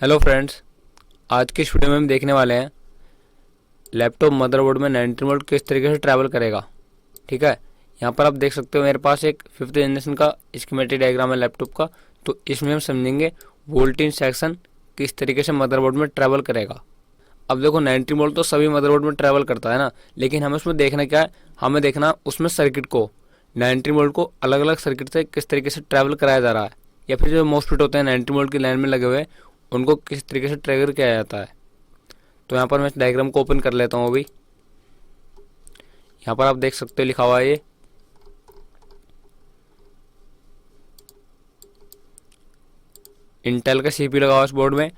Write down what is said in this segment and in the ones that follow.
Hello friends, आज की इस वीडियो में हम देखने वाले हैं लैपटॉप मदरबोर्ड में 19 वोल्ट किस तरीके से ट्रैवल करेगा। ठीक है, यहाँ पर आप देख सकते हो मेरे पास एक 5th जनरेशन का स्कीमेटिक डायग्राम है लैपटॉप का। तो इसमें हम समझेंगे वोल्टेज सेक्शन किस तरीके से मदरबोर्ड में ट्रैवल करेगा। अब देखो 19 वोल्ट तो सभी मदरबोर्ड में ट्रैवल करता है ना, लेकिन हमें उसमें देखना क्या है, हमें देखना उसमें सर्किट को 19 वोल्ट को अलग अलग सर्किट से किस तरीके से ट्रैवल कराया जा रहा है, या फिर जो मोस्टफिट होते हैं 19 वोल्ट की लाइन में लगे हुए उनको किस तरीके से ट्रिगर किया जाता है। तो यहाँ पर मैं इस डायग्राम को ओपन कर लेता हूँ। अभी यहाँ पर आप देख सकते हो लिखा हुआ है ये इंटेल का सीपीयू लगा हुआ इस बोर्ड में,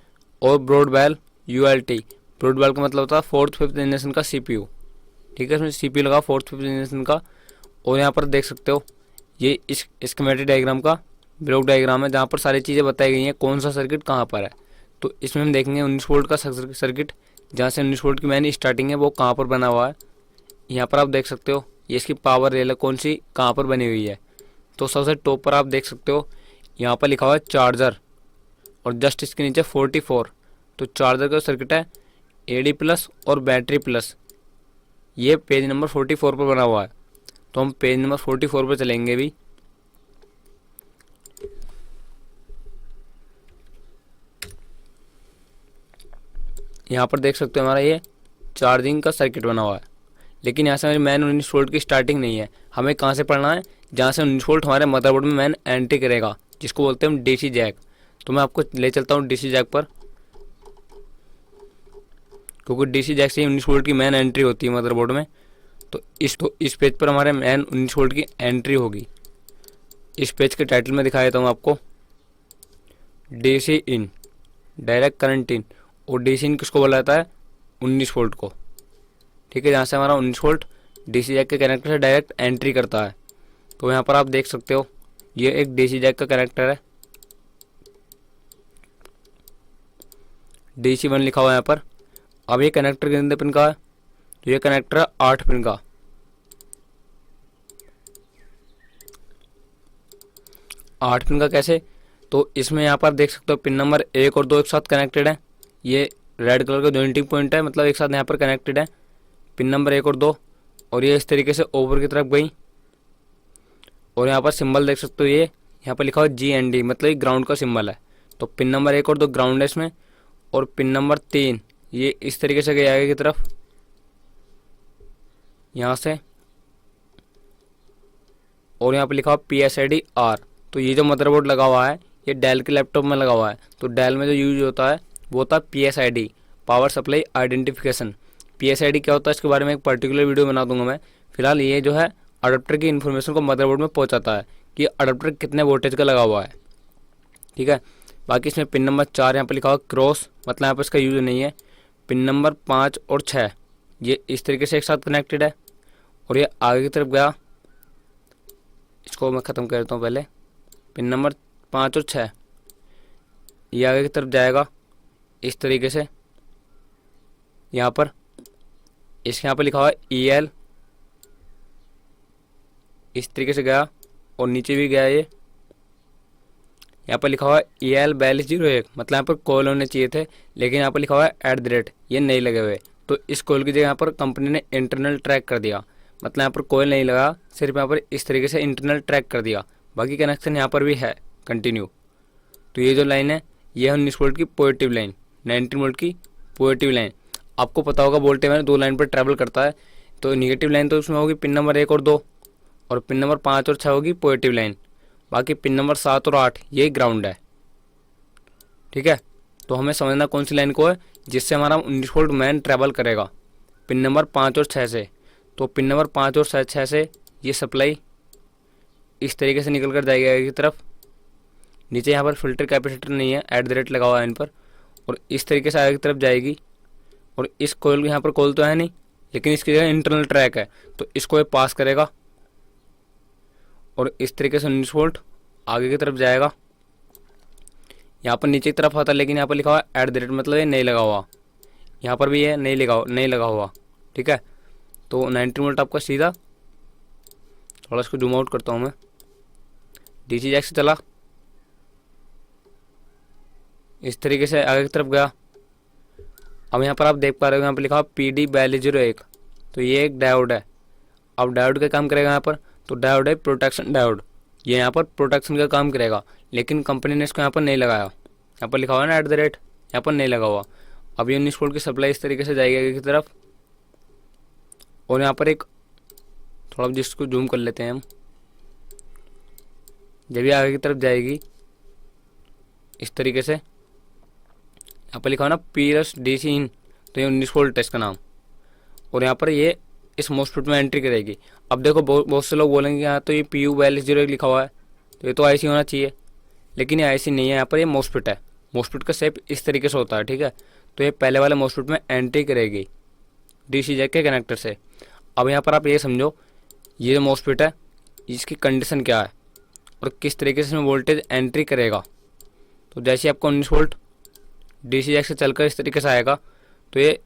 और ब्रॉडबेल यूएलटी, ब्रॉडबेल का मतलब होता है 4th 5th जनरेशन का सीपीयू। ठीक है, इसमें सीपीयू लगा 4th 5th जनरेशन का। और यहाँ पर देख सकते हो ये इस स्कीमेटिक डायग्राम का ब्लॉक डायग्राम है, जहाँ पर सारी चीज़ें बताई गई हैं कौन सा सर्किट कहाँ पर है। तो इसमें हम देखेंगे 19 वोल्ट का सर्किट, जहाँ से 19 वोल्ट की मेन स्टार्टिंग है वो कहाँ पर बना हुआ है। यहाँ पर आप देख सकते हो ये इसकी पावर रेल है कौन सी कहाँ पर बनी हुई है। तो सबसे टॉप पर आप देख सकते हो यहाँ पर लिखा हुआ है चार्जर, और जस्ट इसके नीचे 44। तो चार्जर का सर्किट है एडी प्लस और बैटरी प्लस, ये पेज नंबर 44 पर बना हुआ है। तो हम पेज नंबर 44 पर चलेंगे भी। यहाँ पर देख सकते हो हमारा ये चार्जिंग का सर्किट बना हुआ है, लेकिन यहाँ से हमारी मैन 19 वोल्ट की स्टार्टिंग नहीं है। हमें कहाँ से पढ़ना है, जहाँ से 19 वोल्ट हमारे मदरबोर्ड में मैन एंट्री करेगा, जिसको बोलते हैं हम डीसी जैक। तो मैं आपको ले चलता हूँ डीसी जैक पर, क्योंकि डीसी जैक से ही 19 वोल्ट की मैन एंट्री होती है मदरबोर्ड में। तो इस पेज पर हमारे मैन 19 वोल्ट की एंट्री होगी। इस पेज के टाइटल में दिखा देता हूँ आपको, DC in, direct current in. और डीसी इन किसको बोला जाता है, 19 वोल्ट को। ठीक है, जहाँ से हमारा 19 वोल्ट डीसी जैक के कनेक्टर से डायरेक्ट एंट्री करता है। तो यहाँ पर आप देख सकते हो ये एक डीसी जैक का कनेक्टर है, DC1 लिखा हुआ है यहाँ पर। अब ये कनेक्टर कितने पिन का है, तो ये कनेक्टर है 8 पिन का। 8 पिन का कैसे, तो इसमें यहाँ पर देख सकते हो पिन नंबर 1 और 2 एक साथ कनेक्टेड है। ये रेड कलर का जॉइंटिंग पॉइंट है, मतलब एक साथ यहाँ पर कनेक्टेड है पिन नंबर 1 और 2। और ये इस तरीके से ऊपर की तरफ गई, और यहाँ पर सिंबल देख सकते हो ये यहाँ पर लिखा हुआ GND, मतलब ये ग्राउंड का सिंबल है। तो पिन नंबर 1 और 2 ग्राउंड है इसमें, और पिन नंबर 3 ये इस तरीके से गई आगे की तरफ यहाँ से, और यहाँ पर लिखा हुआ PSID R। तो ये जो मदरबोर्ड लगा हुआ है ये डेल के लैपटॉप में लगा हुआ है। तो डेल में जो यूज होता है वो होता है PSID, power supply identification. PSID क्या होता है इसके बारे में एक पर्टिकुलर वीडियो बना दूंगा मैं। फिलहाल ये जो है अडाप्टर की इन्फॉर्मेशन को मदरबोर्ड में पहुंचाता है कि अडाप्टर कितने वोल्टेज का लगा हुआ है। ठीक है, बाकी इसमें पिन नंबर 4 यहाँ पर लिखा हुआ क्रॉस, मतलब यहाँ पर इसका यूज नहीं है। पिन नंबर 5 और 6 ये इस तरीके से एक साथ कनेक्टेड है, और ये आगे की तरफ गया। इसको मैं ख़त्म कर देता हूँ पहले। पिन नंबर 5 और 6 ये आगे की तरफ जाएगा इस तरीके से। यहाँ पर इसके यहाँ पर लिखा हुआ है EL, इस तरीके से गया, और नीचे भी गया। ये यहाँ पर लिखा हुआ है EL 4201, मतलब यहाँ पर कॉल होने चाहिए थे, लेकिन यहाँ पर लिखा हुआ है @ ये नहीं लगे हुए। तो इस कॉल की जगह यहाँ पर कंपनी ने इंटरनल ट्रैक कर दिया, मतलब यहाँ पर कोयल नहीं लगा, सिर्फ यहाँ पर इस तरीके से इंटरनल ट्रैक कर दिया। बाकी कनेक्शन यहाँ पर भी है कंटिन्यू। तो ये जो लाइन है ये है 19 वोल्ट की पॉजिटिव लाइन, 19 वोल्ट की पॉजिटिव लाइन। आपको पता होगा वोल्टेज में 2 लाइन पर ट्रैवल करता है। तो निगेटिव लाइन तो उसमें होगी पिन नंबर 1 और 2, और पिन नंबर 5 और 6 होगी पॉजिटिव लाइन। बाकी पिन नंबर 7 और 8 ये ग्राउंड है। ठीक है, तो हमें समझना कौन सी लाइन को है जिससे हमारा 19 वोल्ट मैन ट्रैवल करेगा, पिन नंबर 5 और 6 से। तो पिन नंबर 5 और 6 से ये सप्लाई इस तरीके से निकल कर जाएगी आगे की तरफ। नीचे यहाँ पर फिल्टर कैपेसिटर नहीं है, @ लगा हुआ है इन पर, और इस तरीके से आगे की तरफ जाएगी। और इस कोयल यहाँ पर कोयल तो है नहीं, लेकिन इसकी जगह इंटरनल ट्रैक है, तो इसको ये पास करेगा, और इस तरीके से 19 वोल्ट आगे की तरफ जाएगा। यहाँ पर नीचे की तरफ आता है, लेकिन यहाँ पर लिखा हुआ है @ मतलब ये नहीं लगा हुआ। यहाँ पर भी ये नहीं लगा हुआ। ठीक है, तो 19 वोल्ट आपका सीधा, थोड़ा इसको जूम आउट करता हूँ मैं, DC जैक से चला इस तरीके से आगे की तरफ गया। अब यहाँ पर आप देख पा रहे हो यहाँ पर लिखा हुआ PD4201, तो ये एक डायोड है। अब डायोड का काम करेगा यहाँ पर, तो डायोड है प्रोटेक्शन डायोड, ये यहाँ पर प्रोटेक्शन का काम करेगा, लेकिन कंपनी ने इसको यहाँ पर नहीं लगाया। यहाँ पर लिखा हुआ है ना @ यहाँ पर नहीं लगा हुआ। अब ये 19 वोल्ट की सप्लाई इस तरीके से जाएगी आगे की तरफ, और यहाँ पर एक थोड़ा जिसको जूम कर लेते हैं हम, जब ये आगे की तरफ जाएगी इस तरीके से, यहाँ पर लिखा हुआ ना PS/DC इन, तो ये 19 वोल्ट है इसका नाम, और यहाँ पर ये इस मोस्फेट में एंट्री करेगी। अब देखो बहुत से लोग बोलेंगे यहाँ तो ये PU4201 लिखा हुआ है, तो ये तो IC होना चाहिए, लेकिन ये IC नहीं है, यहाँ पर ये मोस्फेट है। मोस्फेट का शेप इस तरीके से होता है, ठीक है। तो ये पहले वाले मोस्फेट में एंट्री करेगी DC जैक के कनेक्टर से। अब यहाँ पर आप ये समझो, ये जो मोस्फेट है इसकी कंडीशन क्या है और किस तरीके से इसमें वोल्टेज एंट्री करेगा। तो जैसे आपको 19 वोल्ट DC जैक से चलकर इस तरीके से आएगा, तो ये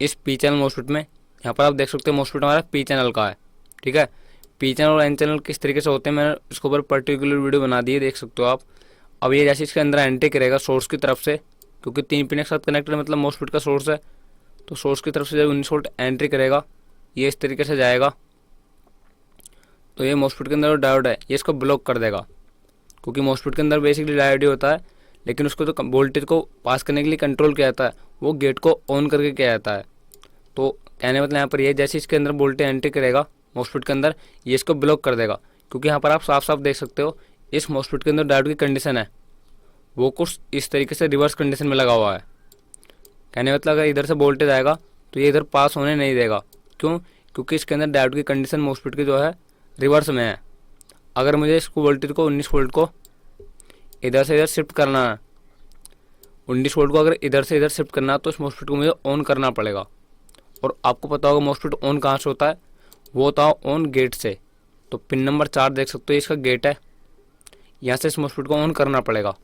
इस P चैनल मोस्फेट में, यहाँ पर आप देख सकते हो मोस्फेट हमारा P चैनल का है, ठीक है। P चैनल और N चैनल किस तरीके से होते हैं, मैंने इसके ऊपर पर्टिकुलर वीडियो बना दी है, देख सकते हो आप। अब ये जैसे इसके अंदर एंट्री करेगा सोर्स की तरफ से, क्योंकि 3 पिन एक साथ कनेक्टेड मतलब मोस्फेट का सोर्स है, तो सोर्स की तरफ से जब 19 वोल्ट एंट्री करेगा, ये इस तरीके से जाएगा, तो ये मोस्फेट के अंदर जो डायोड है ये इसको ब्लॉक कर देगा, क्योंकि मोस्फेट के अंदर बेसिकली डायोड ही होता है, लेकिन उसको तो वोल्टेज को पास करने के लिए कंट्रोल किया जाता है, वो गेट को ऑन करके किया जाता है। तो कहने मतलब यहाँ पर ये जैसे इसके अंदर वोल्टेज एंट्री करेगा मोस्फेट के अंदर, ये इसको ब्लॉक कर देगा, क्योंकि यहाँ पर आप साफ साफ देख सकते हो इस मोस्फेट के अंदर डायोड की कंडीशन है वो कुछ इस तरीके से रिवर्स कंडीशन में लगा हुआ है। कहने मतलब अगर इधर से वोल्टेज आएगा तो ये इधर पास होने नहीं देगा। क्यों? क्योंकि इसके अंदर डायोड की कंडीशन मोस्फेट की जो है रिवर्स में है। अगर मुझे इसको वोल्टेज को 19 वोल्ट को इधर से इधर शिफ्ट करना है, 19 वोल्ट को अगर इधर से इधर शिफ्ट करना है, तो इस मोस्फेट को मुझे ऑन करना पड़ेगा। और आपको पता होगा मोस्फेट ऑन कहाँ से होता है, वो होता है ऑन गेट से। तो पिन नंबर 4 देख सकते हो, इसका गेट है, यहाँ से इस मोस्फेट को ऑन करना पड़ेगा।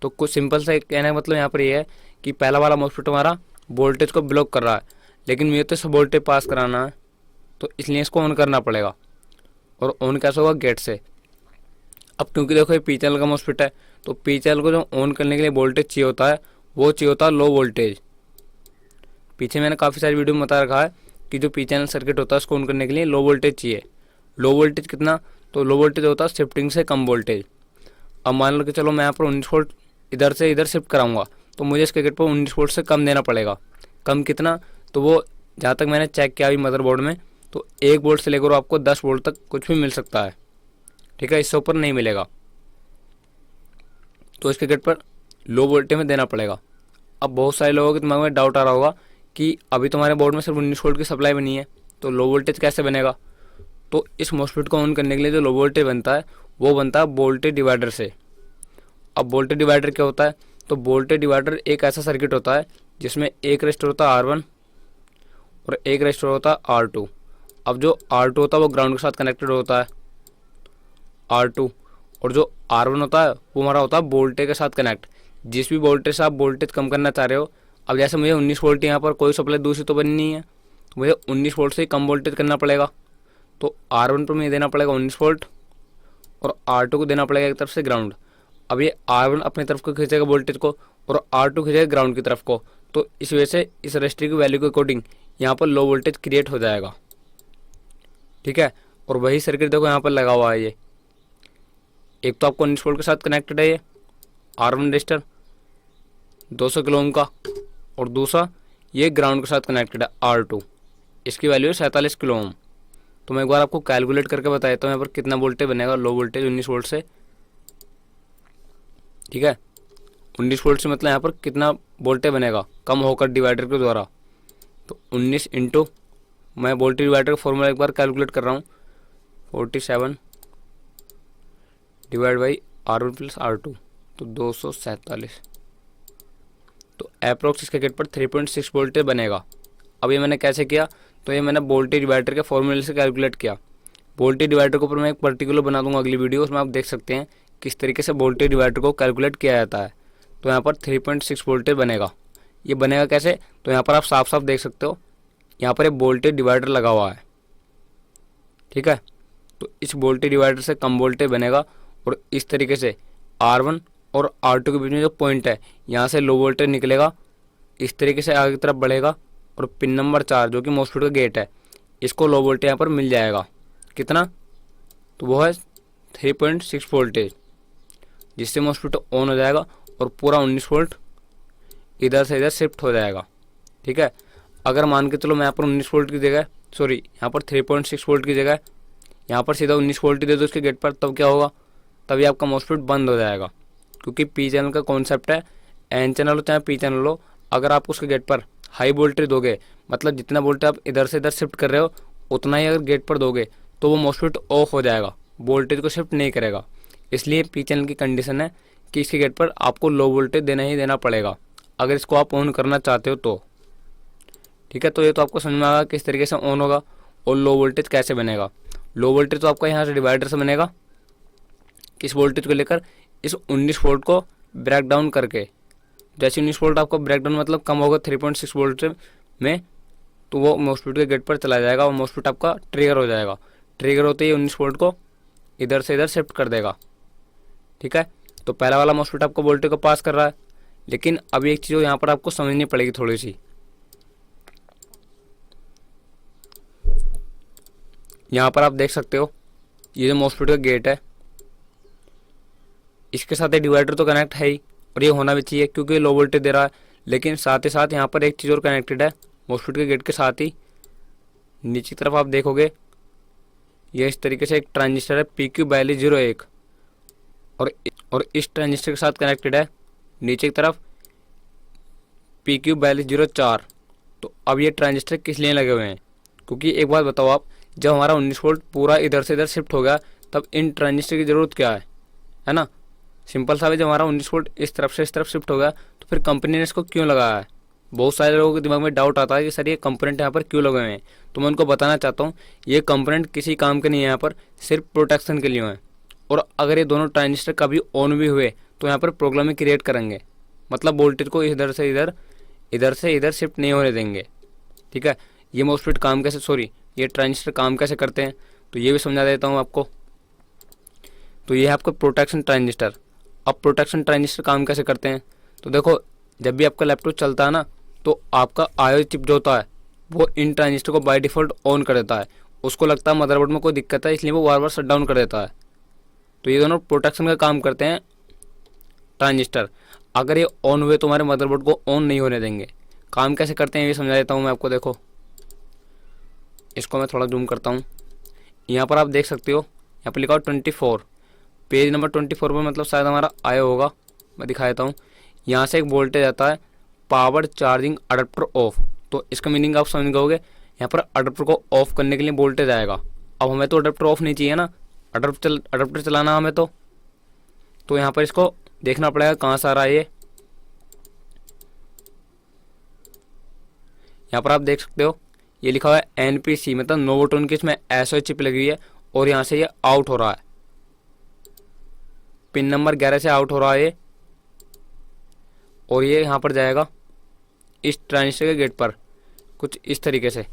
तो कुछ सिंपल सा कहने का मतलब यहाँ पर ये है कि पहला वाला मोस्फेट हमारा वोल्टेज को ब्लॉक कर रहा है, लेकिन मुझे तो इस वोल्टेज पास कराना है, तो इसलिए इसको ऑन करना पड़ेगा। और ऑन कैसे होगा? गेट से। अब क्योंकि देखो ये P चैनल का मोस्फेट है, तो P चैनल को जो ऑन करने के लिए वोल्टेज चाहिए होता है, वो चाहिए होता है लो वोल्टेज। पीछे मैंने काफ़ी सारी वीडियो में बता रखा है कि जो P चैनल सर्किट होता है उसको ऑन करने के लिए लो वोल्टेज चाहिए। लो वोल्टेज कितना? तो लो वोल्टेज होता है शिफ्टिंग से कम वोल्टेज। अब मान लो कि चलो मैं यहाँ पर 19 वोल्ट इधर से इधर शिफ्ट कराऊंगा, तो मुझे इसके गेट पर 19 वोल्ट से कम देना पड़ेगा। कम कितना? तो वो जहाँ तक मैंने चेक किया अभी मदरबोर्ड में, तो 1 वोल्ट से लेकर आपको 10 वोल्ट तक कुछ भी मिल सकता है, ठीक है। इससे ऊपर नहीं मिलेगा, तो इसके गेट पर लो वोल्टेज में देना पड़ेगा। अब बहुत सारे लोगों के दिमाग में डाउट आ रहा होगा कि अभी तुम्हारे बोर्ड में सिर्फ 19 वोल्ट की सप्लाई बनी है, तो लो वोल्टेज कैसे बनेगा? तो इस मोस्फेट को ऑन करने के लिए जो लो वोल्टेज बनता है वो बनता है वोल्टेज डिवाइडर से। अब वोल्टेज डिवाइडर क्या होता है? तो वोल्टेज डिवाइडर एक ऐसा सर्किट होता है जिसमें एक रजिस्टर होता है R1 और एक रजिस्टर होता है R2। अब जो R2 होता है वो ग्राउंड के साथ कनेक्टेड होता है R2, और जो R1 होता है वो हमारा होता है वोल्टेज के साथ कनेक्ट। जिस भी वोल्टेज से आप वोल्टेज कम करना चाह रहे हो, अब जैसे मुझे 19 वोल्ट यहाँ पर कोई सप्लाई दूसरी तो बनी नहीं है, तो मुझे 19 वोल्ट से कम वोल्टेज करना पड़ेगा। तो R1 पर मुझे देना पड़ेगा 19 वोल्ट और R2 को देना पड़ेगा एक तरफ से ग्राउंड। अब ये R1 अपनी तरफ को खींचेगा वोल्टेज को और R2 खींचेगा ग्राउंड की तरफ को, तो इस वजह से इस रजिस्टर की वैल्यू के अकॉर्डिंग यहाँ पर लो वोल्टेज क्रिएट हो जाएगा, ठीक है। और वही सर्किट देखो यहाँ पर लगा हुआ है। ये एक तो आपको 19 वोल्ट के साथ कनेक्टेड है ये R1 रजिस्टर 200 किलो ओम का, और दूसरा ये ग्राउंड के साथ कनेक्टेड है R2, इसकी वैल्यू है 47 किलो ओम। तो मैं एक बार आपको कैलकुलेट करके बता देता हूँ यहाँ पर कितना वोल्टेज बनेगा लो वोल्टेज 19 वोल्ट से, ठीक है। 19 वोल्ट से मतलब यहाँ पर कितना वोल्टेज बनेगा कम होकर डिवाइडर के द्वारा। तो 19 इंटू, मैं वोल्टेज डिवाइडर का फॉर्मूला एक बार कैलकुलेट कर रहा हूँ, 47 divide by R1 plus R2, तो 247। तो अप्रोक्स इसके गेट पर 3.6 वोल्टेज बनेगा। अब ये मैंने कैसे किया? तो ये मैंने वोल्टेज डिवाइडर के फॉर्मूले से कैलकुलेट किया। वोल्टेज डिवाइडर के ऊपर मैं एक पर्टिकुलर बना दूंगा अगली वीडियो, उसमें आप देख सकते हैं किस तरीके से वोल्टेज डिवाइडर को कैलकुलेट किया जाता है। तो यहाँ पर 3.6 वोल्टेज बनेगा। ये बनेगा कैसे? तो यहाँ पर आप साफ साफ देख सकते हो, यहाँ पर एक वोल्टेज डिवाइडर लगा हुआ है, ठीक है। तो इस वोल्टेज डिवाइडर से कम वोल्टेज बनेगा और इस तरीके से R1 और R2 के बीच में जो पॉइंट है, यहाँ से लो वोल्टेज निकलेगा, इस तरीके से आगे की तरफ बढ़ेगा, और पिन नंबर 4 जो कि मॉस्फेट का गेट है, इसको लो वोल्टेज यहाँ पर मिल जाएगा। कितना? तो वो है 3.6 वोल्टेज, जिससे मॉस्फेट ऑन हो जाएगा और पूरा 19 वोल्ट इधर से इधर शिफ्ट हो जाएगा। ठीक है, अगर मान के चलो मैं यहाँ पर 19 वोल्ट की जगह, सॉरी यहाँ पर 3.6 वोल्ट की जगह यहाँ पर सीधा 19 वोल्ट दे दो उसके गेट पर, तब क्या होगा? तभी आपका मॉस्फेट बंद हो जाएगा, क्योंकि पी चैनल का कॉन्सेप्ट है, एन चैनल हो चाहे पी चैनल हो, अगर आप उसके गेट पर हाई वोल्टेज दोगे, मतलब जितना वोल्टेज आप इधर से इधर शिफ्ट कर रहे हो उतना ही अगर गेट पर दोगे तो वो मॉस्फेट ऑफ हो जाएगा, वोल्टेज को शिफ्ट नहीं करेगा। इसलिए पी चैनल की कंडीशन है कि इसके गेट पर आपको लो वोल्टेज देना ही देना पड़ेगा अगर इसको आप ऑन करना चाहते हो तो। ठीक है, तो ये तो आपको समझ में आएगा किस तरीके से ऑन होगा और लो वोल्टेज कैसे बनेगा। लो वोल्टेज तो आपका यहाँ से डिवाइडर से बनेगा, इस वोल्टेज को लेकर इस 19 वोल्ट को ब्रेक डाउन करके, जैसे 19 वोल्ट आपका ब्रेक डाउन मतलब कम होगा 3.6 वोल्ट में, तो वो मॉस्फेट के गेट पर चला जाएगा और मॉस्फेट आपका ट्रिगर हो जाएगा। ट्रिगर होते ही 19 वोल्ट को इधर से इधर शिफ्ट कर देगा। ठीक है, तो पहला वाला मॉस्फेट आपको वोल्टेज को पास कर रहा है, लेकिन अभी एक चीज़ यहाँ पर आपको समझनी पड़ेगी थोड़ी सी। यहाँ पर आप देख सकते हो ये जो मॉस्फेट का गेट है, इसके साथ एक डिवाइडर तो कनेक्ट है ही, और ये होना भी चाहिए क्योंकि लो वोल्टेज दे रहा है, लेकिन साथ ही साथ यहाँ पर एक चीज़ और कनेक्टेड है मॉस्फेट के गेट के साथ ही। नीचे की तरफ आप देखोगे ये इस तरीके से एक ट्रांजिस्टर है PQ4201, और इस ट्रांजिस्टर के साथ कनेक्टेड है नीचे की तरफ PQ4204। तो अब ये ट्रांजिस्टर किस लिए लगे हुए हैं? क्योंकि एक बात बताओ आप, जब हमारा 19 वोल्ट पूरा इधर से इधर शिफ्ट हो गया तब इन ट्रांजिस्टर की ज़रूरत क्या है ना? सिंपल सा है, जब हमारा 19 वोल्ट इस तरफ से इस तरफ शिफ्ट हो गया तो फिर कंपनी ने इसको क्यों लगाया है? बहुत सारे लोगों के दिमाग में डाउट आता है कि सर ये कंपोनेंट यहाँ पर क्यों लगे हुए हैं, तो मैं उनको बताना चाहता हूँ ये कंपोनेंट किसी काम के नहीं है, यहाँ पर सिर्फ प्रोटेक्शन के लिए हैं। और अगर ये दोनों ट्रांजिस्टर कभी ऑन भी हुए तो यहाँ पर प्रॉब्लम क्रिएट करेंगे, मतलब वोल्टेज को इधर से इधर शिफ्ट नहीं होने देंगे। ठीक है, ये मॉस्फेट काम कैसे, सॉरी ये ट्रांजिस्टर काम कैसे करते हैं तो ये भी समझा देता हूँ आपको। तो ये है आपका प्रोटेक्शन ट्रांजिस्टर। अब प्रोटेक्शन ट्रांजिस्टर काम कैसे करते हैं तो देखो, जब भी आपका लैपटॉप चलता है ना तो आपका आईओ चिप जो होता है वो इन ट्रांजिस्टर को बाय डिफ़ॉल्ट ऑन कर देता है। उसको लगता है मदरबोर्ड में कोई दिक्कत है इसलिए वो बार बार शट डाउन कर देता है। तो ये दोनों प्रोटेक्शन का काम करते हैं ट्रांजिस्टर। अगर ये ऑन हुए तो हमारे मदरबोर्ड को ऑन नहीं होने देंगे। काम कैसे करते हैं ये समझा देता हूँ मैं आपको। देखो इसको मैं थोड़ा जूम करता हूँ, यहाँ पर आप देख सकते हो यहाँ पर लिखा हो 24, पेज नंबर 24 पर मतलब शायद हमारा आया होगा, मैं दिखा देता हूँ। यहाँ से एक वोल्टेज आता है पावर चार्जिंग अडेप्टर ऑफ, तो इसका मीनिंग आप समझ गए। यहाँ पर अडेप्टर को ऑफ करने के लिए वोल्टेज आएगा। अब हमें तो अडेप्टर ऑफ नहीं चाहिए ना, अडेप्टर चलाना हमें तो यहाँ पर इसको देखना पड़ेगा कहाँ से आ रहा है ये। यहाँ पर आप देख सकते हो ये लिखा हुआ है NPC, मतलब नोवोटोन की इसमें SO चिप लगी हुई है और यहाँ से ये आउट हो रहा है, पिन नंबर 11 से आउट हो रहा है ये, और ये यहाँ पर जाएगा इस ट्रांजिस्टर के गेट पर कुछ इस तरीके से।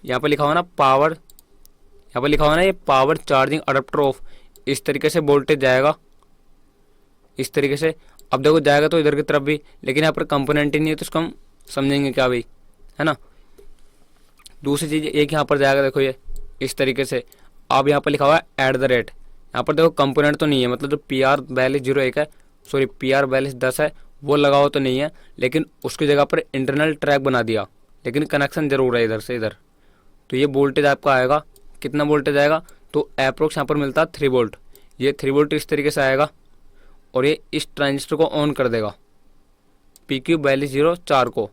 यहाँ पर लिखा हुआ ना पावर, यहाँ पर लिखा हुआ ना ये पावर चार्जिंग अडेप्टर ऑफ, इस तरीके से वोल्टेज जाएगा इस तरीके से। अब देखो जाएगा तो इधर की तरफ भी, लेकिन यहाँ पर कंपोनेंट ही नहीं है तो इसको हम समझेंगे क्या भाई, है ना। दूसरी चीज़ एक यहाँ पर जाएगा, देखो ये इस तरीके से। अब यहाँ पर लिखा हुआ है @ यहाँ पर देखो कंपोनेंट तो नहीं है, मतलब जो PR4201 है, सॉरी PR4210 है वो लगा हो तो नहीं है, लेकिन उसकी जगह पर इंटरनल ट्रैक बना दिया, लेकिन कनेक्शन जरूर है इधर से इधर। तो ये वोल्टेज आपका आएगा, कितना वोल्टेज आएगा तो अप्रोक्स यहाँ पर मिलता है 3 वोल्ट। ये 3 वोल्ट इस तरीके से आएगा और ये इस ट्रांजिस्टर को ऑन कर देगा PQ4204 को,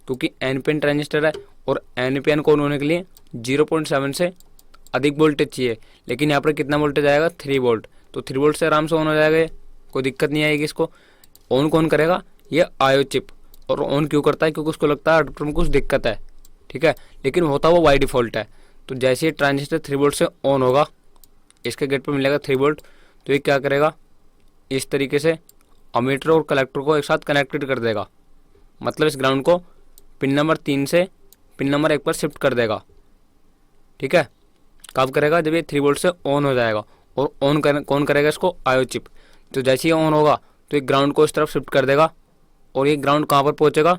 क्योंकि NPN ट्रांजिस्टर है और NPN को ऑन होने के लिए 0.7 से अधिक वोल्टेज चाहिए, लेकिन यहाँ पर कितना वोल्टेज आएगा 3 वोल्ट। तो 3 वोल्ट से आराम से ऑन हो जाएगा, ये कोई दिक्कत नहीं आएगी। इसको ऑन कौन करेगा? ये आईओ चिप। और ऑन क्यों करता है? क्योंकि उसको लगता है अडेप्टर में कुछ दिक्कत है, ठीक है, लेकिन होता वो बाय डिफ़ॉल्ट है। तो जैसे ये ट्रांजिस्टर 3 वोल्ट से ऑन होगा, इसके गेट पर मिलेगा 3 वोल्ट, तो ये क्या करेगा इस तरीके से अमीटर और कलेक्टर को एक साथ कनेक्टेड कर देगा, मतलब इस ग्राउंड को पिन नंबर 3 से पिन नंबर 1 पर शिफ्ट कर देगा। ठीक है, कब करेगा? जब ये 3 वोल्ट से ऑन हो जाएगा। और ऑन कौन करेगा इसको? IO chip. तो जैसे ही ऑन होगा तो ये ग्राउंड को इस तरफ शिफ्ट कर देगा और ये ग्राउंड कहाँ पर पहुँचेगा,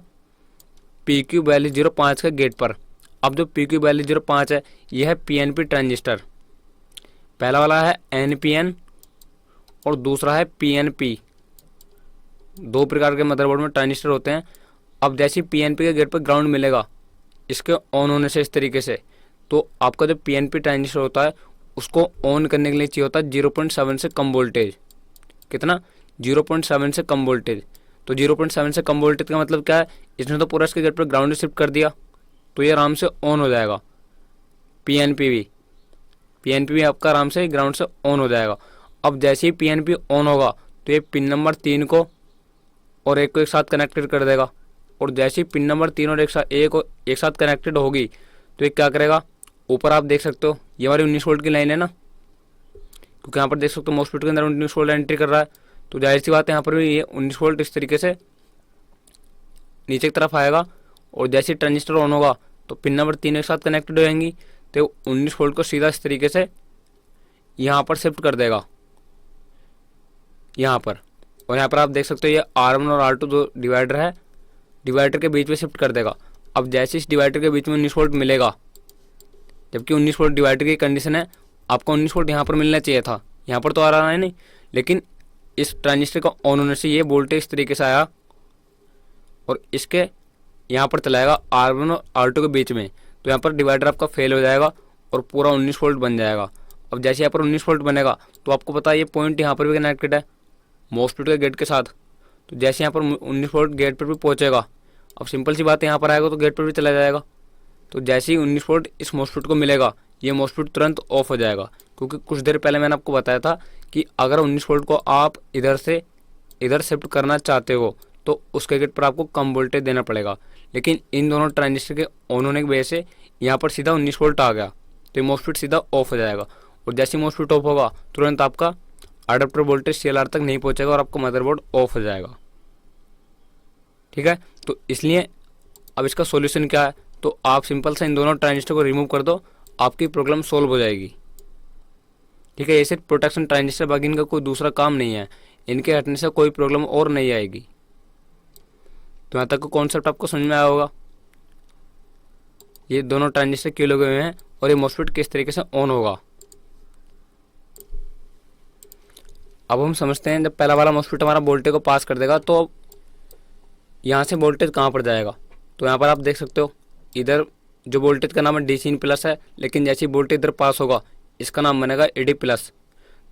PQ4205 के गेट पर। अब जो PQ4205 है ये है PNP ट्रांजिस्टर। पहला वाला है NPN और दूसरा है PNP। दो प्रकार के मदरबोर्ड में ट्रांजिस्टर होते हैं। अब जैसे ही PNP के गेट पर ग्राउंड मिलेगा इसके ऑन होने से इस तरीके से, तो आपका जो PNP ट्रांजिस्टर होता है उसको ऑन करने के लिए चाहिए होता है 0.7 से कम वोल्टेज। कितना, 0.7 से कम वोल्टेज। तो 0.7 से कम वोल्टेज का मतलब क्या है, इसने तो पूरा इसके गेट पर ग्राउंड शिफ्ट कर दिया तो ये आराम से ऑन हो जाएगा। PNP भी आपका आराम से ग्राउंड से ऑन हो जाएगा। अब जैसे ही PNP ऑन होगा तो ये पिन नंबर 3 को और 1 को एक साथ कनेक्टेड कर देगा, और जैसे ही पिन नंबर 3 और एक साथ कनेक्टेड होगी तो ये क्या करेगा, ऊपर आप देख सकते हो ये हमारी 19 वोल्ट की लाइन है ना, क्योंकि यहाँ पर देख सकते हो मॉस्फेट के अंदर 19 वोल्ट एंट्री कर रहा है। तो जाहिर सी बात है यहाँ पर भी ये 19 वोल्ट इस तरीके से नीचे की तरफ आएगा, और जैसे ही ट्रांजिस्टर ऑन होगा तो पिन नंबर 3 एक साथ कनेक्टेड हो जाएंगी, तो 19 वोल्ट को सीधा इस तरीके से यहाँ पर शिफ्ट कर देगा यहाँ पर। और यहाँ पर आप देख सकते हो ये R1 और R2 जो डिवाइडर है, डिवाइडर के बीच में शिफ्ट कर देगा। अब जैसे इस डिवाइडर के बीच में 19 वोल्ट मिलेगा, जबकि 19 वोल्ट डिवाइडर की कंडीशन है, आपको 19 वोल्ट यहाँ पर मिलना चाहिए था, यहाँ पर तो आ रहा है नहीं, लेकिन इस ट्रांजिस्टर का ऑन होने से ये वोल्टेज इस तरीके से आया और इसके यहाँ पर चलाएगा R1 और R2 के बीच में, तो यहाँ पर डिवाइडर आपका फेल हो जाएगा और पूरा 19 वोल्ट बन जाएगा। अब जैसे यहाँ पर 19 वोल्ट बनेगा तो आपको पता है ये पॉइंट यहाँ पर भी कनेक्टेड है मॉस्फेट के गेट के साथ, तो जैसे यहाँ पर 19 वोल्ट गेट पर भी पहुँचेगा, अब सिंपल सी बात है यहाँ पर आएगा तो गेट पर भी चला जाएगा। तो जैसे ही 19 वोल्ट इस मॉस्फेट को मिलेगा ये मॉस्फेट तुरंत ऑफ हो जाएगा, क्योंकि कुछ देर पहले मैंने आपको बताया था कि अगर 19 वोल्ट को आप इधर से इधर शिफ्ट करना चाहते हो तो उसके गेट पर आपको कम वोल्टेज देना पड़ेगा, लेकिन इन दोनों ट्रांजिस्टर के ऑन होने की वजह से यहाँ पर सीधा 19 वोल्ट आ गया, तो ये मॉस्फेट सीधा ऑफ हो जाएगा। और जैसे ही मॉस्फेट ऑफ होगा तुरंत आपका अडाप्टर वोल्टेज CLR तक नहीं पहुँचेगा और आपका मदरबोर्ड ऑफ हो जाएगा। ठीक है, तो इसलिए अब इसका सॉल्यूशन क्या है, तो आप सिंपल से इन दोनों ट्रांजिस्टर को रिमूव कर दो, आपकी प्रॉब्लम सोल्व हो जाएगी। ठीक है, ये सिर्फ प्रोटेक्शन ट्रांजिस्टर, बाकी इनका कोई दूसरा काम नहीं है, इनके हटने से कोई प्रॉब्लम और नहीं आएगी। तो यहाँ तक का कॉन्सेप्ट आपको समझ में आया होगा, ये दोनों ट्रांजिस्टर क्यों लगे हुए हैं और ये मॉस्फेट किस तरीके से ऑन होगा। अब हम समझते हैं, जब पहला वाला मॉस्फेट हमारा वोल्टेज को पास कर देगा तो यहाँ से वोल्टेज कहाँ पर जाएगा, तो यहाँ पर आप देख सकते हो इधर जो वोल्टेज का नाम है DC प्लस है, लेकिन जैसे ही वोल्टेज इधर पास होगा इसका नाम बनेगा AD प्लस।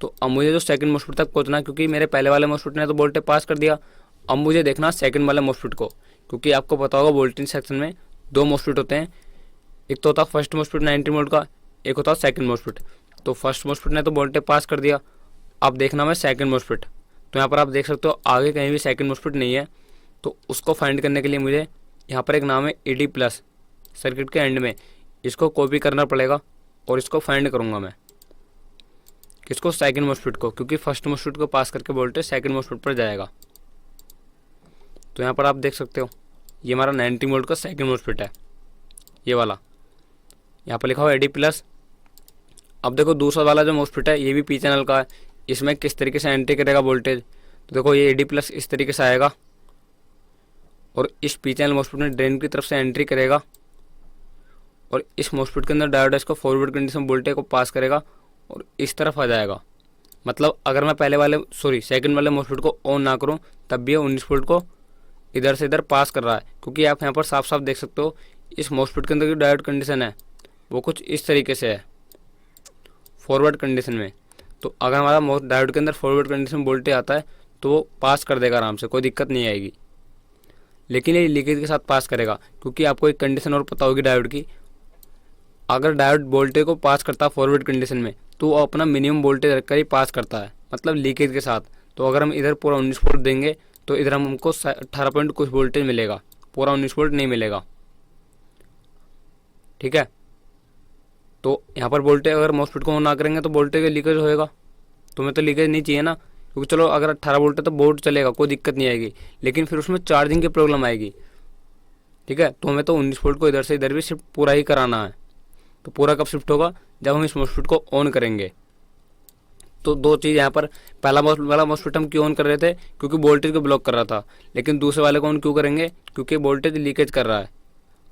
तो अब मुझे जो सेकंड मॉस्फेट तक पहुँचना है, क्योंकि मेरे पहले वाले मॉस्फेट ने तो वोल्टेज पास कर दिया, अब मुझे देखना सेकंड वाले मॉस्फेट को, क्योंकि आपको पता होगा वोल्टेज सेक्शन में दो मॉस्फेट होते हैं, एक तो होता है फर्स्ट मॉस्फेट 90 वोल्ट का, एक होता है सेकंड मॉस्फेट। तो फर्स्ट मॉस्फेट ने तो वोल्टेज पास कर दिया, अब देखना मैं सेकंड मॉस्फेट। तो यहाँ पर आप देख सकते हो आगे कहीं भी सेकंड मॉस्फेट नहीं है, तो उसको फाइंड करने के लिए मुझे यहाँ पर एक नाम है AD प्लस, सर्किट के एंड में इसको कॉपी करना पड़ेगा और इसको फाइंड करूँगा मैं, किसको, सेकंड मॉस्फेट को, क्योंकि फर्स्ट मॉस्फेट को पास करके वोल्टेज सेकंड मॉस्फेट पर जाएगा। तो यहाँ पर आप देख सकते हो ये हमारा 90 वोल्ट का सेकंड मॉस्फेट है, ये वाला यहाँ पर लिखा हुआ AD प्लस। अब देखो दूसरा वाला जो मॉस्फेट है ये भी P चैनल का है, इसमें किस तरीके से एंट्री करेगा वोल्टेज, तो देखो ये AD प्लस इस तरीके से आएगा और इस P चैनल मॉस्फेट में ड्रेन की तरफ से एंट्री करेगा और इस मॉस्फेट के अंदर डायोड इसको फॉरवर्ड कंडीशन वोल्टेज को पास करेगा और इस तरफ आ जाएगा। मतलब अगर मैं सेकंड वाले मॉस्फेट को ऑन ना करूं तब भी ये 19 वोल्ट को इधर से इधर पास कर रहा है, क्योंकि आप यहाँ पर साफ साफ देख सकते हो इस मॉस्फेट के अंदर की डायोड कंडीशन है वो कुछ इस तरीके से है फॉरवर्ड कंडीशन में। तो अगर हमारा डायोड के अंदर फॉरवर्ड कंडीशन वोल्टेज आता है तो वो पास कर देगा आराम से, कोई दिक्कत नहीं आएगी। लेकिन ये लीकेज के साथ पास करेगा, क्योंकि आपको एक कंडीशन और पता होगी डायोड की, अगर डायोड वोल्टेज को पास करता है फॉरवर्ड कंडीशन में तो वो अपना मिनिमम वोल्टेज रखकर ही पास करता है, मतलब लीकेज के साथ। तो अगर हम इधर पूरा 19 वोल्ट देंगे तो इधर हमको 18 पॉइंट कुछ वोल्टेज मिलेगा, पूरा 19 वोल्ट नहीं मिलेगा। ठीक है, तो यहाँ पर वोल्टेज अगर मॉस्फेट को ऑन ना करेंगे तो वोल्टेज का लीकेज होएगा, तुम्हें तो लीकेज नहीं चाहिए ना, क्योंकि चलो अगर 18 वोल्ट है तो बोर्ड चलेगा, कोई दिक्कत नहीं आएगी, लेकिन फिर उसमें चार्जिंग की प्रॉब्लम आएगी। ठीक है, तो हमें तो 19 वोल्ट को इधर से इधर भी शिफ्ट पूरा ही कराना है। तो पूरा कब शिफ्ट होगा, जब हम इस मॉस्फेट को ऑन करेंगे, तो दो चीज़ यहाँ पर, वाला मॉस्फेट हम क्यों ऑन कर रहे थे, क्योंकि वोल्टेज को ब्लॉक कर रहा था, लेकिन दूसरे वाले को ऑन क्यों करेंगे, क्योंकि वोल्टेज लीकेज कर रहा है।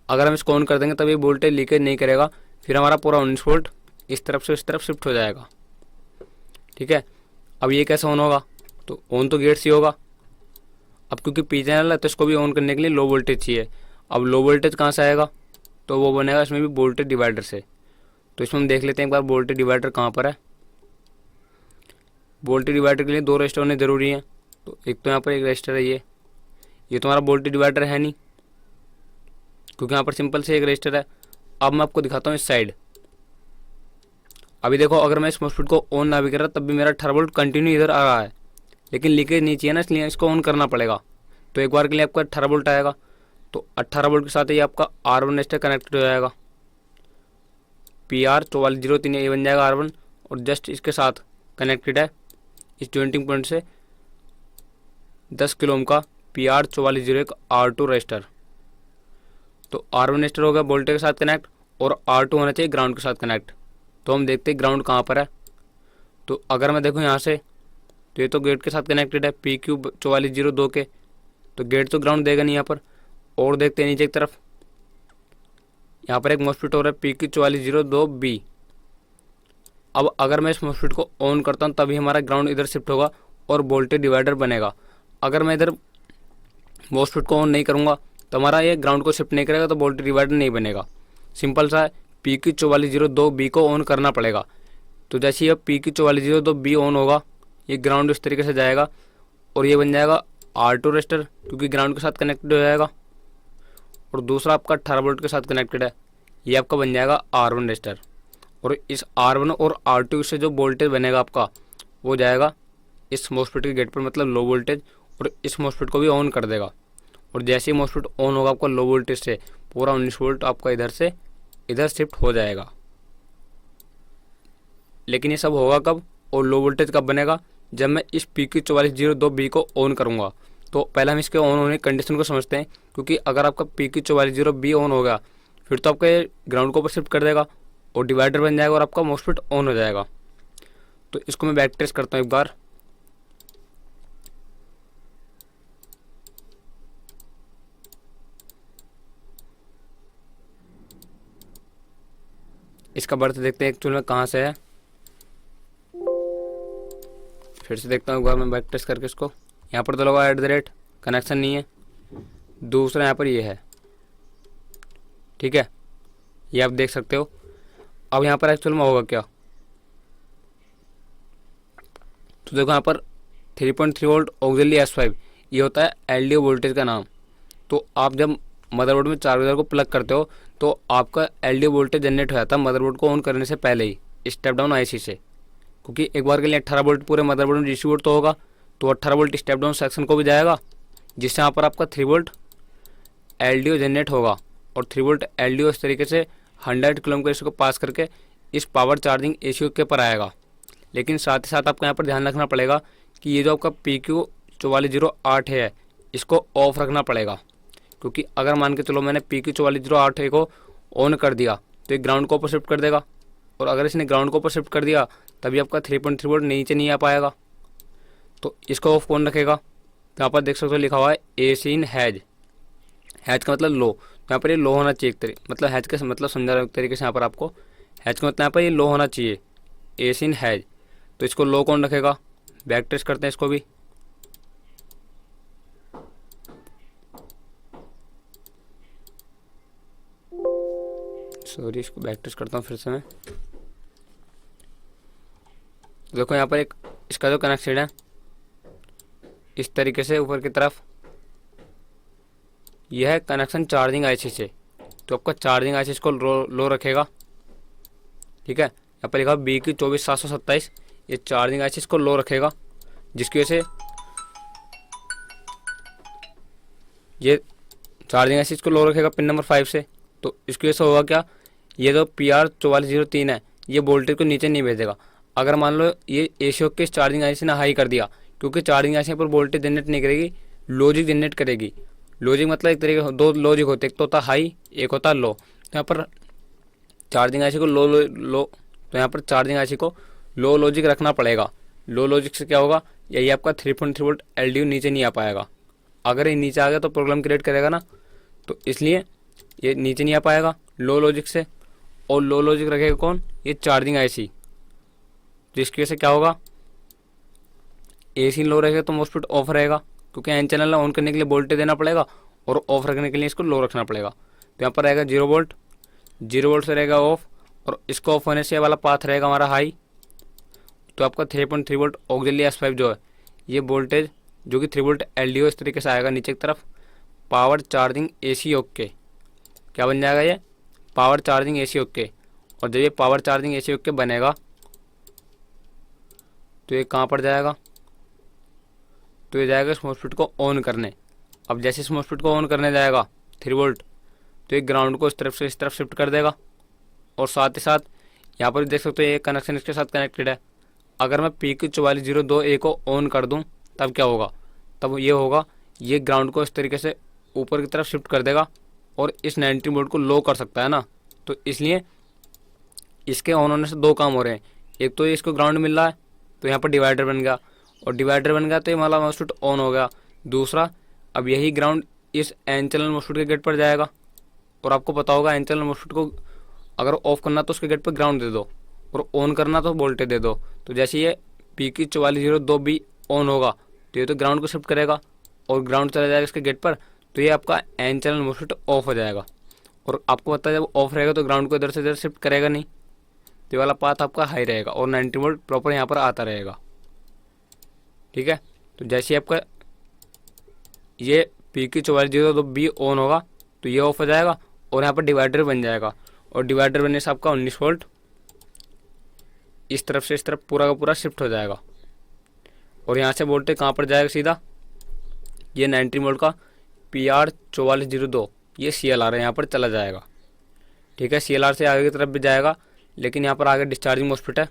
अगर हम इसको ऑन कर देंगे तब ये वोल्टेज लीकेज नहीं करेगा, फिर हमारा पूरा 19 वोल्ट इस तरफ से इस तरफ शिफ्ट हो जाएगा। ठीक है, अब ये कैसे ऑन होगा, तो ऑन तो गेट से होगा। अब क्योंकि पी चैनल है तो इसको भी ऑन करने के लिए लो वोल्टेज चाहिए। अब लो वोल्टेज कहाँ से आएगा, तो वो बनेगा इसमें भी वोल्टेज डिवाइडर से। तो इसमें हम देख लेते हैं एक बार वोल्टेज डिवाइडर कहाँ पर है। वोल्टेज डिवाइडर के लिए दो रजिस्टर होने ज़रूरी हैं। तो एक तो यहाँ पर एक रजिस्टर है, ये तो हमारा वोल्टेज डिवाइडर है नहीं, क्योंकि यहाँ पर सिंपल से एक रजिस्टर है। अब मैं आपको दिखाता हूँ इस साइड। अभी देखो, अगर मैं इस मॉस्फेट को ऑन ना भी कर रहा तब भी मेरा 18 वोल्ट कंटिन्यू इधर आ रहा है, लेकिन लीकेज नहीं चाहिए ना, इसलिए इसको ऑन करना पड़ेगा। तो एक बार के लिए आपका 18 वोल्ट आएगा, तो 18 वोल्ट के साथ ही आपका R1 रजिस्टर कनेक्टेड हो जाएगा। PR 4403 ये बन जाएगा R1, और जस्ट इसके साथ कनेक्टेड है इस जॉइंटिंग पॉइंट से 10 किलो ओम का PR 4401 R2 रजिस्टर। तो R1 रजिस्टर हो गया वोल्टेज के साथ कनेक्ट, और R2 होना चाहिए ग्राउंड के साथ कनेक्ट। तो हम देखते हैं ग्राउंड कहाँ पर है। तो अगर मैं देखूँ यहाँ से, तो ये तो गेट के साथ कनेक्टेड है PQ 4402 के, तो गेट तो ग्राउंड देगा नहीं यहाँ पर। और देखते हैं नीचे की तरफ, यहाँ पर एक मॉस्फेट हो रहा है PQ 4402B। अब अगर मैं इस मॉस्फेट को ऑन करता हूँ तभी हमारा ग्राउंड इधर शिफ्ट होगा और वोल्टेज डिवाइडर बनेगा। अगर मैं इधर मॉस्फेट को ऑन नहीं करूँगा तो हमारा ये ग्राउंड को शिफ्ट नहीं करेगा, तो वोल्टेज डिवाइडर नहीं बनेगा। सिंपल सा है, PQ 4402B को ऑन करना पड़ेगा। तो जैसे ही अब PQ 4402B ऑन होगा, ये ग्राउंड इस तरीके से जाएगा और ये बन जाएगा R2 रजिस्टर, क्योंकि ग्राउंड के साथ कनेक्टेड हो जाएगा। और दूसरा आपका 18 वोल्ट के साथ कनेक्टेड है, ये आपका बन जाएगा R1 रजिस्टर। और इस R1 और R2 से जो वोल्टेज बनेगा आपका, वो जाएगा इस मॉस्फेट के गेट पर, मतलब लो वोल्टेज, और इस मॉस्फेट को भी ऑन कर देगा। और जैसे ही मॉस्फेट ऑन होगा आपका लो वोल्टेज से, पूरा 19 वोल्ट आपका इधर से इधर शिफ्ट हो जाएगा। लेकिन ये सब होगा कब, और लो वोल्टेज कब बनेगा, जब मैं इस PQ 4402B को ऑन करूँगा। तो पहले हम इसके ऑन होने की कंडीशन को समझते हैं, क्योंकि अगर आपका PQ 4402B ऑन हो गया, फिर तो आपका ये ग्राउंड को ऊपर शिफ्ट कर देगा और डिवाइडर बन जाएगा और आपका मॉस्फेट ऑन हो जाएगा। तो इसको मैं बैक टेस्ट करता हूँ एक बार। इसका बर्थ देखते हैं एक्चुअल में कहाँ से है। फिर से देखता हूँ एक बार मैं बैक टेस्ट करके इसको। यहाँ पर तो लगा @ कनेक्शन नहीं है। दूसरा यहाँ पर ये है, ठीक है, ये आप देख सकते हो। अब यहाँ पर एक्चुअल में होगा क्या, तो देखो यहाँ पर 3.3 वोल्ट ऑक्सिलरी S5, ये होता है LDO वोल्टेज का नाम। तो आप जब मदरबोर्ड में चार्जर को प्लग करते हो तो आपका LDO वोल्टेज जनरेट हो जाता है मदरबोर्ड को ऑन करने से पहले ही स्टेप डाउन IC से, क्योंकि एक बार के लिए 18 वोल्ट पूरे मदरबोर्ड में डिस्ट्रीब्यूट तो होगा, तो 18 वोल्ट स्टेप डाउन सेक्शन को भी जाएगा, जिससे यहाँ पर आपका 3 वोल्ट LDO जनरेट होगा। और 3 वोल्ट LDO इस तरीके से 100 किलो ओम को पास करके इस पावर चार्जिंग ACU के पर आएगा। लेकिन साथ ही साथ आपको यहाँ पर ध्यान रखना पड़ेगा कि ये जो आपका PQ 4408 है, इसको ऑफ रखना पड़ेगा, क्योंकि अगर मान के चलो मैंने PQ 4408 को ऑन कर दिया तो ये ग्राउंड को ऊपर शिफ्ट कर देगा, और अगर इसने ग्राउंड को ऊपर शिफ्ट कर दिया तभी आपका 3.3 वोल्ट नीचे नहीं आ पाएगा। तो इसको ऑफ कौन रखेगा, तो यहाँ पर देख सकते हो लिखा हुआ है AC इन हैज। हैज का मतलब लो, तो यहाँ पर ये लो होना चाहिए एक तरीके, मतलब हैज का मतलब समझा रहा हूँ एक तरीके से। यहाँ पर आपको हैज का मतलब यहाँ पर ये लो होना चाहिए, AC इन हैज। तो इसको लो कौन रखेगा, बैक टेस्ट करते हैं इसको भी। सॉरी, इसको बैक टेस्ट करता हूँ फिर से मैं। देखो यहाँ पर एक इसका जो कनेक्शन है इस तरीके से ऊपर की तरफ, यह है कनेक्शन चार्जिंग IC से। तो आपका चार्जिंग IC इसको लो रखेगा, ठीक है। यहाँ पर लिखा BQ 24727, ये चार्जिंग IC इसको लो रखेगा, जिसकी वजह से ये चार्जिंग IC इसको लो रखेगा पिन नंबर 5 से। तो इसकी वजह से होगा क्या, ये जो PR 4403 है ये वोल्टेज को नीचे नहीं भेजेगा। अगर मान लो ये ACU के चार्जिंग IC ने हाई कर दिया, क्योंकि चार्जिंग IC पर वोल्टेज जनरेट नहीं करेगी, लॉजिक जनरेट करेगी। लॉजिक मतलब एक तरीके दो लॉजिक होते हैं, एक तो होता हाई, एक होता लो। तो यहाँ पर चार्जिंग IC को लो तो यहाँ पर चार्जिंग IC को लो लॉजिक रखना पड़ेगा, लो लॉजिक से क्या होगा, यही आपका 3.3 वोल्ट एलडीओ नीचे नहीं आ पाएगा। अगर ये नीचे आ गया तो प्रॉब्लम क्रिएट करेगा ना, तो इसलिए ये नीचे नहीं आ पाएगा लो लॉजिक से। और लो लॉजिक रखेगा कौन, ये चार्जिंग आईसी, जिसकी वजह से क्या होगा, एसी लो रहेगा तो मॉस्फेट ऑफ रहेगा, क्योंकि एन चैनल ऑन करने के लिए वोल्टेज देना पड़ेगा और ऑफ रखने के लिए इसको लो रखना पड़ेगा। तो यहाँ पर रहेगा 0 वोल्ट, 0 वोल्ट से रहेगा ऑफ, और इसको ऑफ होने से ये वाला पाथ रहेगा हमारा हाई। तो आपका 3.3 वोल्ट ऑक्सिलरी S5 जो है, ये वोल्टेज जो कि 3 वोल्ट एलडीओ इस तरीके से आएगा नीचे की तरफ, पावर चार्जिंग एसी ओके, क्या बन जाएगा ये, पावर चार्जिंग एसी ओके। और जब ये पावर चार्जिंग एसी ओके बनेगा तो ये कहाँ पर जाएगा, तो ये जाएगा इस मॉस्फेट को ऑन करने। अब जैसे इस मॉस्फेट को ऑन करने जाएगा 3 वोल्ट, तो ये ग्राउंड को इस तरफ से इस तरफ शिफ्ट कर देगा। और साथ ही साथ यहाँ पर देख सकते हो ये कनेक्शन इसके साथ कनेक्टेड है। अगर मैं PQ4402A को ऑन कर दूँ तब क्या होगा, तब ये होगा, ये ग्राउंड को इस तरीके से ऊपर की तरफ शिफ्ट कर देगा और इस 19 वोल्ट को लो कर सकता है ना। तो इसलिए इसके ऑन होने से दो काम हो रहे हैं, एक तो ये इसको ग्राउंड मिल रहा है तो यहाँ पर डिवाइडर बन गया, और डिवाइडर बन गया तो ये वाला मॉस्फेट ऑन हो गया। दूसरा, अब यही ग्राउंड इस एन चैनल मॉस्फेट के गेट पर जाएगा, और आपको पता होगा एन चैनल मॉस्फेट को अगर ऑफ करना तो उसके गेट पर ग्राउंड दे दो, और ऑन करना तो वोल्टेज दे दो। तो जैसे ये PQ4402B ऑन होगा तो ये तो ग्राउंड को शिफ्ट करेगा और ग्राउंड चला जाएगा इसके गेट पर, तो ये आपका एन चैनल मॉस्फेट ऑफ हो जाएगा। और आपको पता है जब ऑफ रहेगा तो ग्राउंड को इधर से इधर शिफ्ट करेगा नहीं, तो ये वाला पाथ आपका हाई रहेगा और 90 वोल्ट प्रॉपर यहाँ पर आता रहेगा। ठीक है, तो जैसे आपका ये PQ4402B ऑन होगा तो ये ऑफ हो जाएगा और यहाँ पर डिवाइडर बन जाएगा, और डिवाइडर बनने से आपका 19 वोल्ट इस तरफ से इस तरफ पूरा का पूरा शिफ्ट हो जाएगा। और यहाँ से वोल्टेज कहाँ पर जाएगा सीधा, ये 19 वोल्ट का PR4402 ये CLR है, यहाँ पर चला जाएगा। ठीक है, CLR से आगे की तरफ भी जाएगा, लेकिन यहाँ पर आगे डिस्चार्जिंग मॉस्फेट है,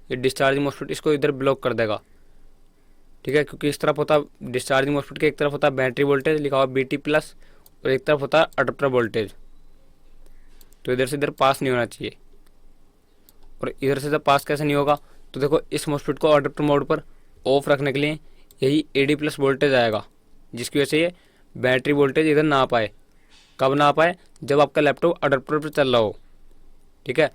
ये डिस्चार्जिंग मॉस्फेट इसको इधर ब्लॉक कर देगा। ठीक है, क्योंकि इस तरफ होता है डिस्चार्जिंग मॉस्फेट के एक तरफ होता है बैटरी वोल्टेज लिखा हुआ BT+ और एक तरफ होता है अडप्टर वोल्टेज, तो इधर से इधर पास नहीं होना चाहिए। और इधर से जब पास कैसे नहीं होगा, तो देखो इस मॉस्फेट को अडप्टर मोड पर ऑफ रखने के लिए यही AD+ वोल्टेज आएगा, जिसकी वजह से ये बैटरी वोल्टेज इधर ना आ पाए। कब ना आ पाए, जब आपका लैपटॉप अडप्टर पर चल रहा हो। ठीक है,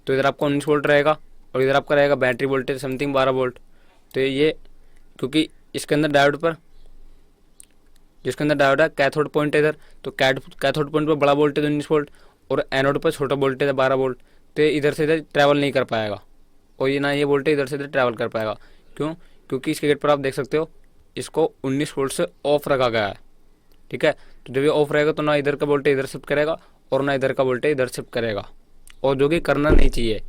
तो इधर आपका 19 वोल्ट रहेगा और इधर आपका रहेगा बैटरी वोल्टेज समथिंग 12 वोल्ट। तो ये क्योंकि इसके अंदर डायोड पर, जिसके अंदर डायोड है कैथोड पॉइंट है इधर, तो कैथोड पॉइंट पर बड़ा वोल्टेज 19 वोल्ट और एनोड पर छोटा वोल्टेज है 12 वोल्ट, तो ये इधर से इधर ट्रैवल नहीं कर पाएगा, और ये ना ये वोल्टेज इधर से इधर ट्रैवल कर पाएगा। क्यों, क्योंकि इसके गेट पर आप देख सकते हो इसको 19 वोल्ट से ऑफ रखा गया है। ठीक है, तो जब ये ऑफ रहेगा तो ना इधर का वोल्टेज इधर शिफ्ट करेगा और ना इधर का वोल्टेज इधर शिफ्ट करेगा, और जो कि करना नहीं चाहिए।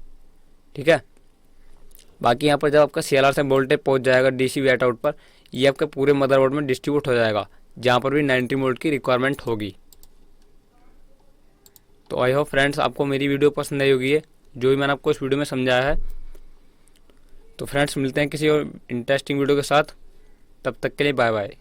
ठीक है, बाकी यहाँ पर जब आपका CLR से वोल्टेज पहुँच जाएगा DC वेट आउट पर, ये आपके पूरे मदरबोर्ड में डिस्ट्रीब्यूट हो जाएगा, जहाँ पर भी 90 वोल्ट की रिक्वायरमेंट होगी। तो आई होप फ्रेंड्स आपको मेरी वीडियो पसंद आई होगी, जो भी मैंने आपको इस वीडियो में समझाया है। तो फ्रेंड्स मिलते हैं किसी और इंटरेस्टिंग वीडियो के साथ, तब तक के लिए बाय बाय।